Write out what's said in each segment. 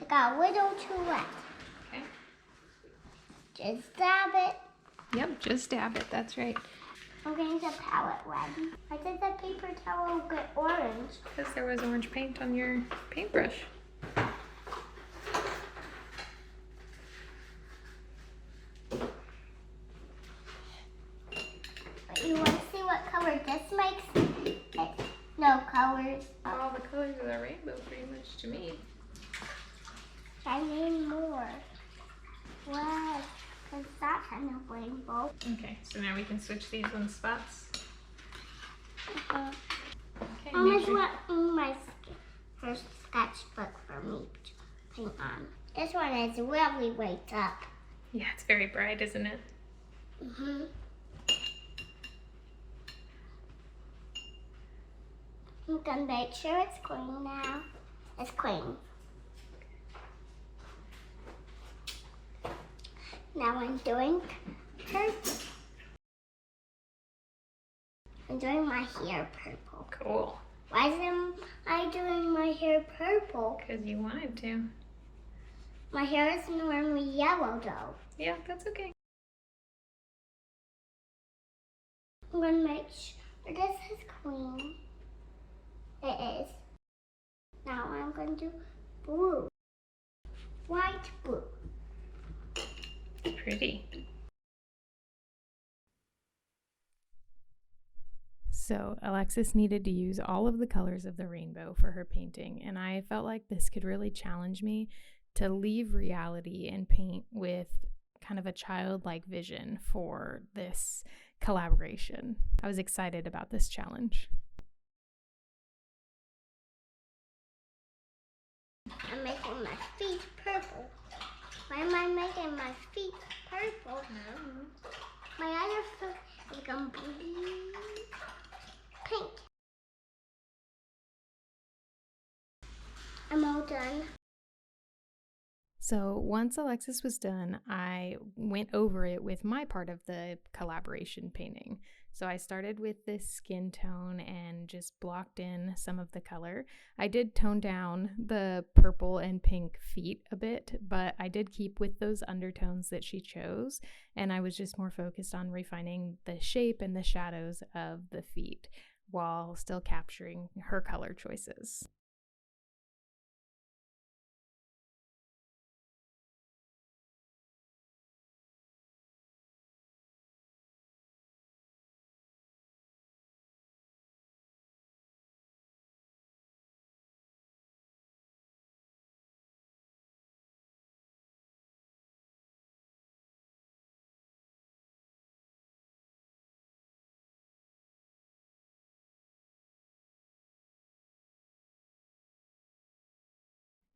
It got a little too wet. Okay. Just dab it. Yep, just dab it. That's right. I'm getting the palette ready. I did the paper towel get orange. Because there was orange paint on your paintbrush. But you want to see what color this makes? No colors. All the colors of the rainbow pretty much to me. I need more. What? Because that kind of rainbow. Okay, so now we can switch these on spots. Uh-huh. Okay, Mom make is sure. what my first sketchbook for me to paint on. This one is really way up. Yeah, it's very bright, isn't it? Mm-hmm. I'm gonna make sure it's clean now. It's clean. Now I'm doing purple. I'm doing my hair purple. Cool. Why am I doing my hair purple? Because you wanted to. My hair is normally yellow though. Yeah, that's okay. I'm gonna make sure this is clean. It is. Now I'm gonna do blue. White blue. Pretty. So Alexis needed to use all of the colors of the rainbow for her painting, and I felt like this could really challenge me to leave reality and paint with kind of a childlike vision for this collaboration. I was excited about this challenge. I'm making my feet purple. Why am I making my feet purple? My other foot is gonna be pink. I'm all done. So once Alexis was done, I went over it with my part of the collaboration painting. So I started with this skin tone and just blocked in some of the color. I did tone down the purple and pink feet a bit, but I did keep with those undertones that she chose, and I was just more focused on refining the shape and the shadows of the feet while still capturing her color choices.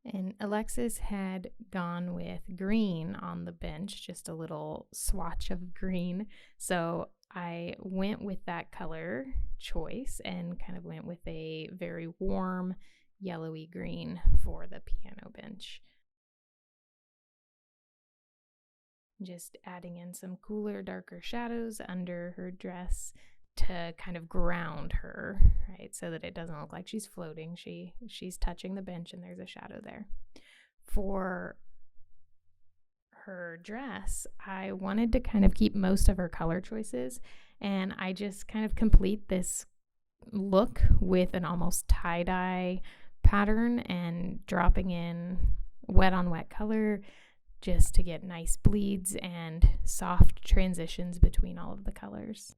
And Alexis had gone with green on the bench, just a little swatch of green. So I went with that color choice and kind of went with a very warm yellowy green for the piano bench. Just adding in some cooler, darker shadows under her dress to kind of ground her, right? So that it doesn't look like she's floating. She's touching the bench and there's a shadow there. For her dress, I wanted to kind of keep most of her color choices, and I just kind of complete this look with an almost tie-dye pattern and dropping in wet on wet color just to get nice bleeds and soft transitions between all of the colors.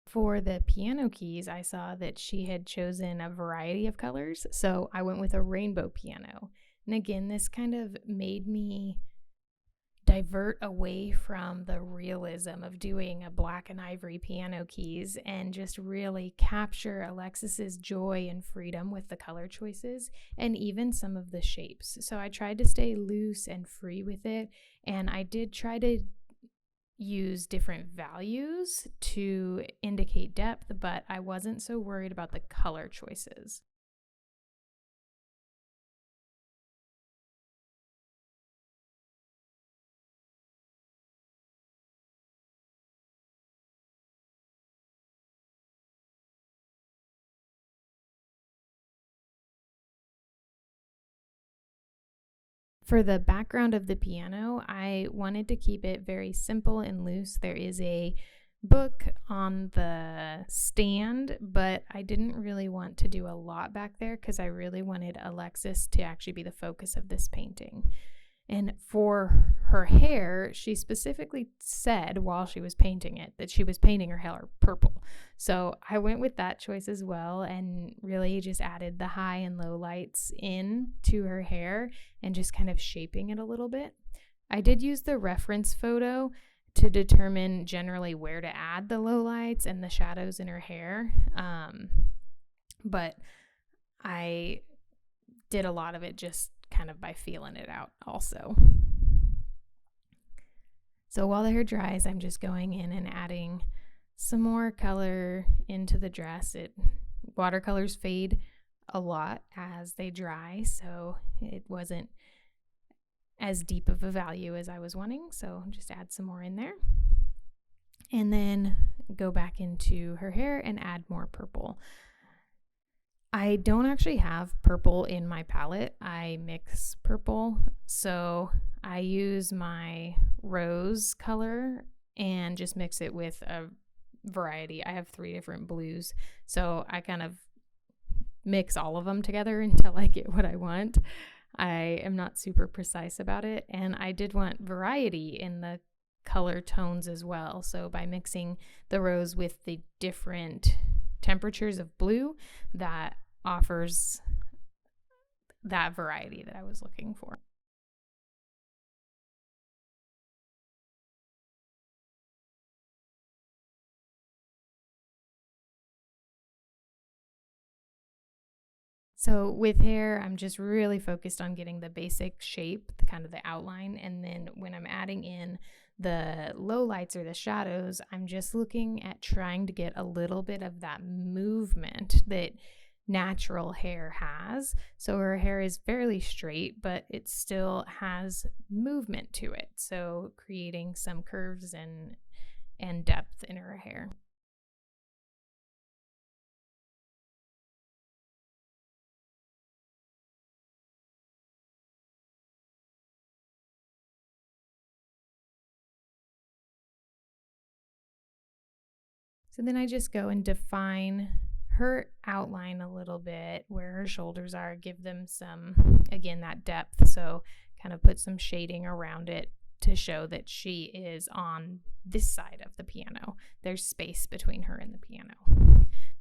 For the piano keys, I saw that she had chosen a variety of colors, so I went with a rainbow piano. And again, this kind of made me divert away from the realism of doing a black and ivory piano keys and just really capture Alexis's joy and freedom with the color choices and even some of the shapes. So I tried to stay loose and free with it, and I did try to use different values to indicate depth, but I wasn't so worried about the color choices. For the background of the piano, I wanted to keep it very simple and loose. There is a book on the stand, but I didn't really want to do a lot back there because I really wanted Alexis to actually be the focus of this painting. And for her hair, she specifically said while she was painting it that she was painting her hair purple. So I went with that choice as well and really just added the high and low lights in to her hair and just kind of shaping it a little bit. I did use the reference photo to determine generally where to add the low lights and the shadows in her hair. But I did a lot of it just kind of by feeling it out also. So while the hair dries, I'm just going in and adding some more color into the dress. Watercolors fade a lot as they dry, so it wasn't as deep of a value as I was wanting, so just add some more in there. And then go back into her hair and add more purple. I don't actually have purple in my palette. I mix purple, so I use my rose color and just mix it with a variety. I have 3 different blues, so I kind of mix all of them together until I get what I want. I am not super precise about it, and I did want variety in the color tones as well. So by mixing the rose with the different temperatures of blue, that offers that variety that I was looking for. So with hair, I'm just really focused on getting the basic shape, kind of the outline, and then when I'm adding in the low lights or the shadows, I'm just looking at trying to get a little bit of that movement that natural hair has. So her hair is fairly straight, but it still has movement to it. So creating some curves and depth in her hair. So then I just go and define her outline a little bit, where her shoulders are, give them some, again, that depth. So kind of put some shading around it to show that she is on this side of the piano. There's space between her and the piano.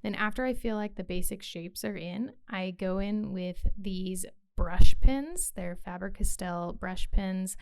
Then after I feel like the basic shapes are in, I go in with these brush pens. They're Faber-Castell brush pens,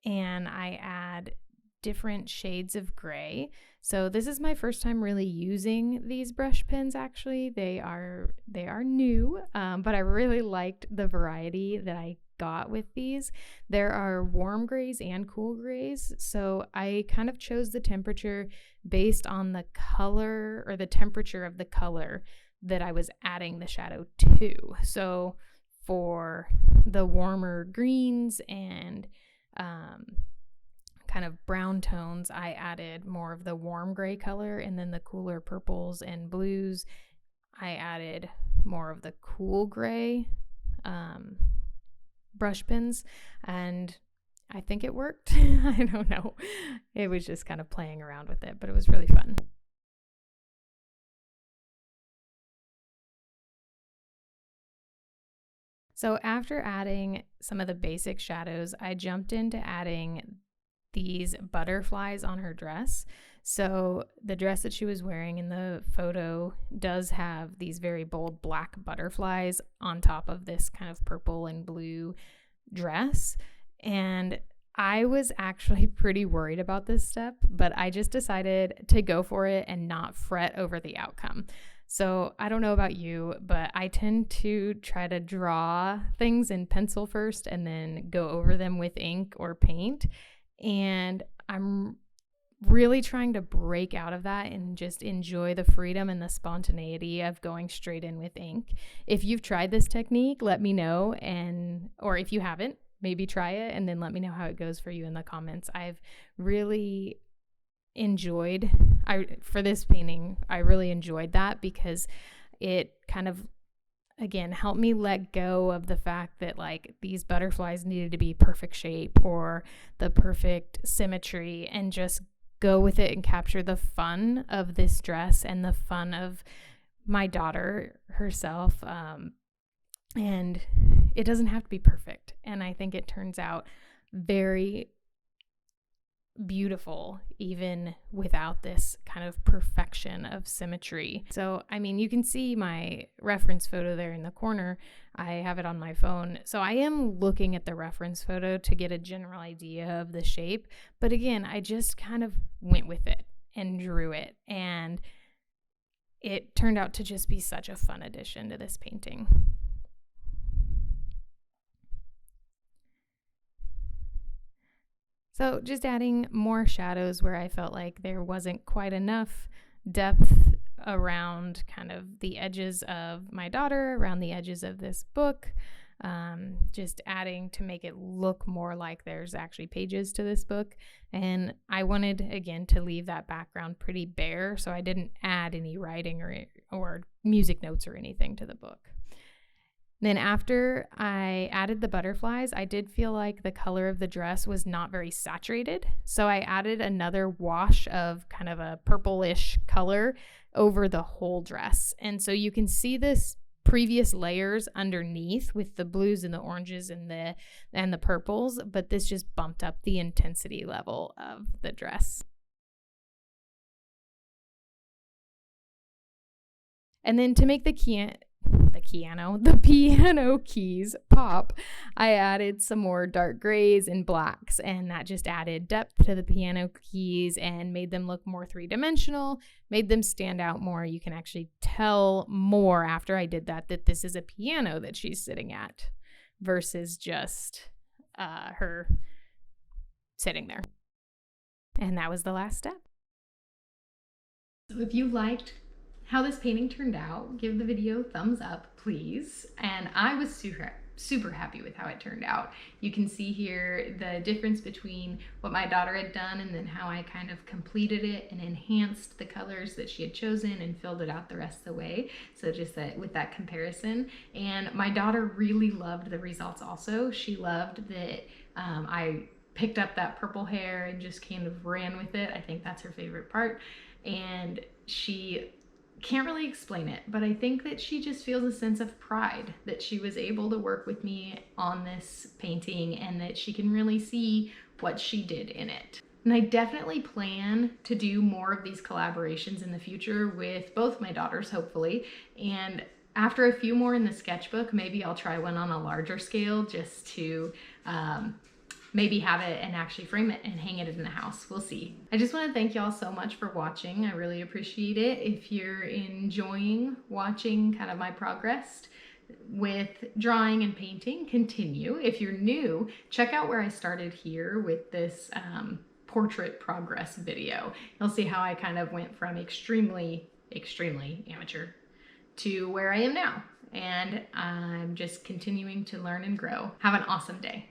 and I add different shades of gray. So this is my first time really using these brush pens. Actually, they are new, but I really liked the variety that I got with these. There are warm grays and cool grays, so I kind of chose the temperature based on the color or the temperature of the color that I was adding the shadow to. So for the warmer greens and kind of brown tones, I added more of the warm gray color, and then the cooler purples and blues, I added more of the cool gray brush pens, and I think it worked. I don't know. It was just kind of playing around with it, but it was really fun. So after adding some of the basic shadows, I jumped into adding these butterflies on her dress. So the dress that she was wearing in the photo does have these very bold black butterflies on top of this kind of purple and blue dress. And I was actually pretty worried about this step, but I just decided to go for it and not fret over the outcome. So I don't know about you, but I tend to try to draw things in pencil first and then go over them with ink or paint. And I'm really trying to break out of that and just enjoy the freedom and the spontaneity of going straight in with ink. If you've tried this technique, let me know, or if you haven't, maybe try it and then let me know how it goes for you in the comments. I've really enjoyed, for this painting, I really enjoyed that because it kind of again, helped me let go of the fact that like these butterflies needed to be perfect shape or the perfect symmetry, and just go with it and capture the fun of this dress and the fun of my daughter herself. And it doesn't have to be perfect. And I think it turns out very beautiful even without this kind of perfection of symmetry. So, I mean, you can see my reference photo there in the corner. I have it on my phone. So I am looking at the reference photo to get a general idea of the shape. But again, I just kind of went with it and drew it. And it turned out to just be such a fun addition to this painting. So just adding more shadows where I felt like there wasn't quite enough depth around kind of the edges of my daughter, around the edges of this book. Just adding to make it look more like there's actually pages to this book. And I wanted, again, to leave that background pretty bare, so I didn't add any writing or music notes or anything to the book. Then after I added the butterflies, I did feel like the color of the dress was not very saturated. So I added another wash of kind of a purplish color over the whole dress. And so you can see this previous layers underneath with the blues and the oranges and the purples, but this just bumped up the intensity level of the dress. And then to make the piano keys pop, I added some more dark grays and blacks, and that just added depth to the piano keys and made them look more three-dimensional, made them stand out more. You can actually tell more after I did that this is a piano that she's sitting at versus just her sitting there. And that was the last step. So if you liked how this painting turned out, give the video a thumbs up, please. And I was super happy with how it turned out. You can see here the difference between what my daughter had done and then how I kind of completed it and enhanced the colors that she had chosen and filled it out the rest of the way. So just that with that comparison. And my daughter really loved the results also. She loved that I picked up that purple hair and just kind of ran with it. I think that's her favorite part. And she can't really explain it, but I think that she just feels a sense of pride that she was able to work with me on this painting and that she can really see what she did in it. And I definitely plan to do more of these collaborations in the future with both my daughters, hopefully. And after a few more in the sketchbook, maybe I'll try one on a larger scale just to maybe have it and actually frame it and hang it in the house. We'll see. I just want to thank y'all so much for watching. I really appreciate it. If you're enjoying watching kind of my progress with drawing and painting, continue. If you're new, check out where I started here with this portrait progress video. You'll see how I kind of went from extremely amateur to where I am now. And I'm just continuing to learn and grow. Have an awesome day.